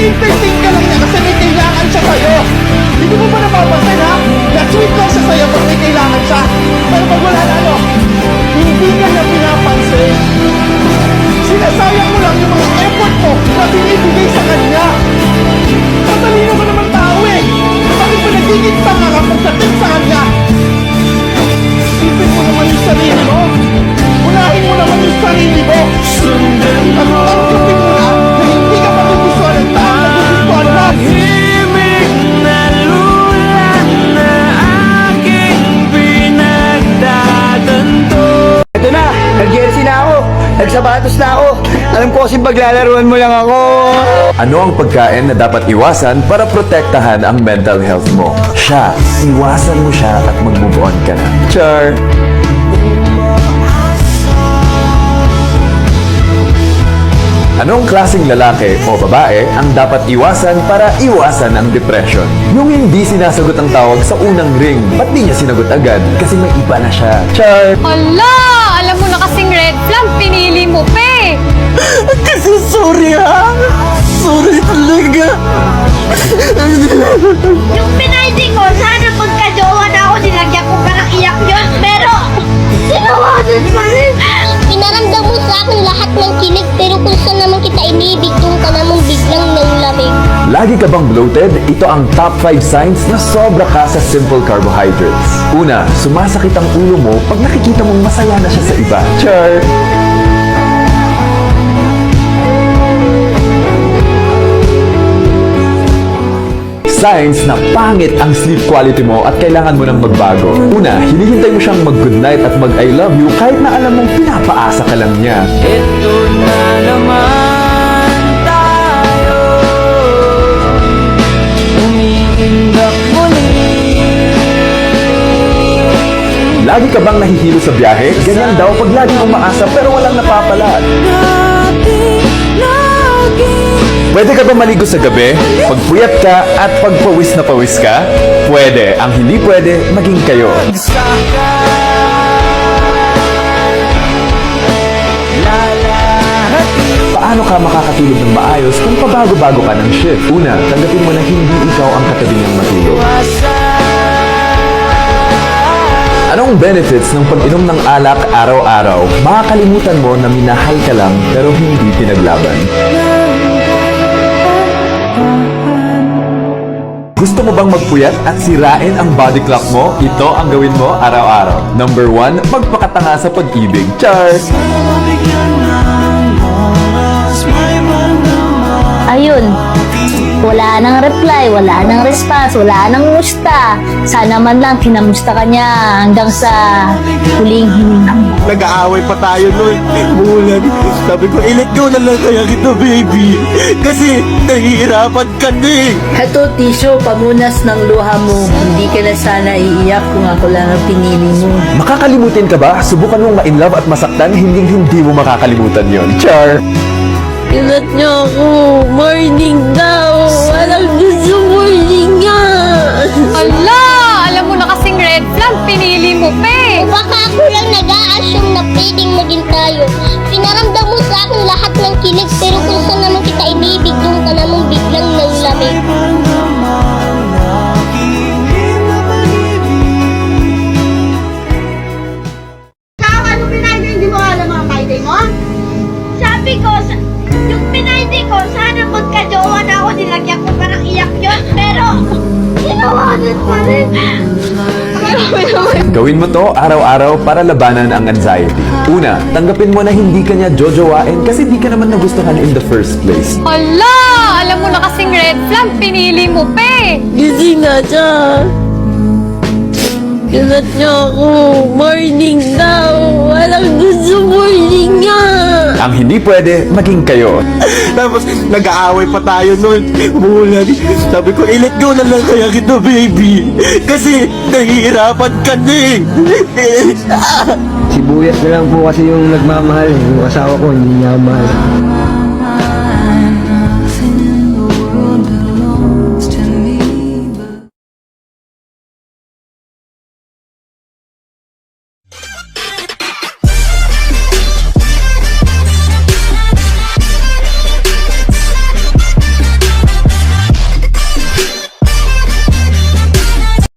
Entertain ka lang niya kasi may kailangan siya sa'yo. Hindi mo ba napapansin ha? Na-sweet lang siya sa'yo pag may kailangan siya. Pero pag wala na ano, hindi ka na pinapansin. Sinasayang mo lang yung mga effort mo na binibigay sa kanya. Matalino ka naman tao eh. Bakit mo nagiging tanga ka pagdating sa kanya? Isipin mo naman yung sarili mo. Unahin mo naman yung sarili mo. At tanggapin mo na hindi ka magugustuhan ng tao na gugustuhan mo. Himig na lula na aking pinagdadanto. Ito na, nag-jersey na ako, nagsapatos na ako. Alam ko kasi paglalaruan mo lang ako. Ano ang pagkain na dapat iwasan para protektahan ang mental health mo? Siya, iwasan mo siya at mag-move on ka na. Char! Anong klaseng lalaki o babae ang dapat iwasan para iwasan ang depression? Yung hindi sinasagot ang tawag sa unang ring. Ba't di niya sinagot agad? Kasi may iba na siya. Char! Hala! Alam mo na kasing red flag, pinili mo pa eh! Kasi sorry ha. Sorry talaga. Yung pinaydi ko, sana pagka-jowa na ako, nilagyan ko parang iyak yun. Pero, sinawanan pa rin. Pinaramdam mo sa akin lahat ng kilig, pero kung saan naman kita inibig, doon ka namang biglang nanlamig. Lagi ka bang bloated? Ito ang top 5 signs na sobra ka sa simple carbohydrates. Una, sumasakit ang ulo mo pag nakikita mong masaya na siya sa iba. Char! Signs na pangit ang sleep quality mo at kailangan mo nang magbago. Una, hinihintay mo siyang mag-good night at mag-I love you kahit na alam mong pinapaasa ka lang niya. Ito na naman tayo, umiindak muli. Lagi ka bang nahihilo sa biyahe? Ganyan daw pag laging umaasa pero walang napapala. Pwede ka ba maligo sa gabi? Pagpuyat ka at pagpawis na pawis ka? Pwede. Ang hindi pwede, maging kayo. Paano ka makakatulog ng maayos kung pabago-bago ka ng shift? Una, tanggapin mo na hindi ikaw ang katabi niyang matulog. Anong benefits ng pag-inom ng alak araw-araw? Makakalimutan mo na minahal ka lang pero hindi pinaglaban. Gusto mo bang magpuyat at sirain ang body clock mo? Ito ang gawin mo araw-araw. Number 1, magpakatanga sa pag-ibig. Char! Ayun, wala nang reply, wala nang response, wala nang musta. Sana man lang kinamusta ka niya hanggang sa huling hininga mo. Nag-aaway pa tayo nun. Bulan. Sabi ko, i-let go na lang kaya kita, baby. Kasi nahihirapan ka na eh. Heto, Tisyo, pamunas ng luha mo. Hindi ka na sana iiyak kung ako lang ang pinili mo. Makakalimutin ka ba? Subukan mong ma-inlove at masaktan, hindi mo makakalimutan yon. Char! Ilat niyo ako. Morning daw. Walang gusto morning nga. Hala! Alam mo na kasing red flag, pinili mo pa eh! O baka ako lang nag-a-assume na pwedeng maging tayo. Pinaramdam mo sa akin lahat ng kilig, pero kung saan naman kita inibig, doon ka namang biglang nanlamig. Ikaw, ano pinaydi? Hindi mo alam ang paydi mo? Sabi ko, yung pinaydi ko, sana pagka-jowa na ako, nilagyan ko parang iyak yun. Pero, sinawanan pa rin. Gawin mo to araw-araw para labanan ang anxiety. Una, tanggapin mo na hindi ka niya jojowain kasi di ka naman nagustuhan in the first place. Hala! Alam mo na kasing red flag, pinili mo pa eh! Gising na siya. Ilat niyo ako. Morning daw. Walang gusto morning nga. Ang hindi pwede, maging kayo. Tapos nag-aaway pa tayo nun. Bulan. Sabi ko, i-let go na lang kaya kita, baby. Kasi nahihirapan ka na eh. Sibuyas na lang po kasi yung nagmamahal. Yung asawa ko, hindi niya ako mahal.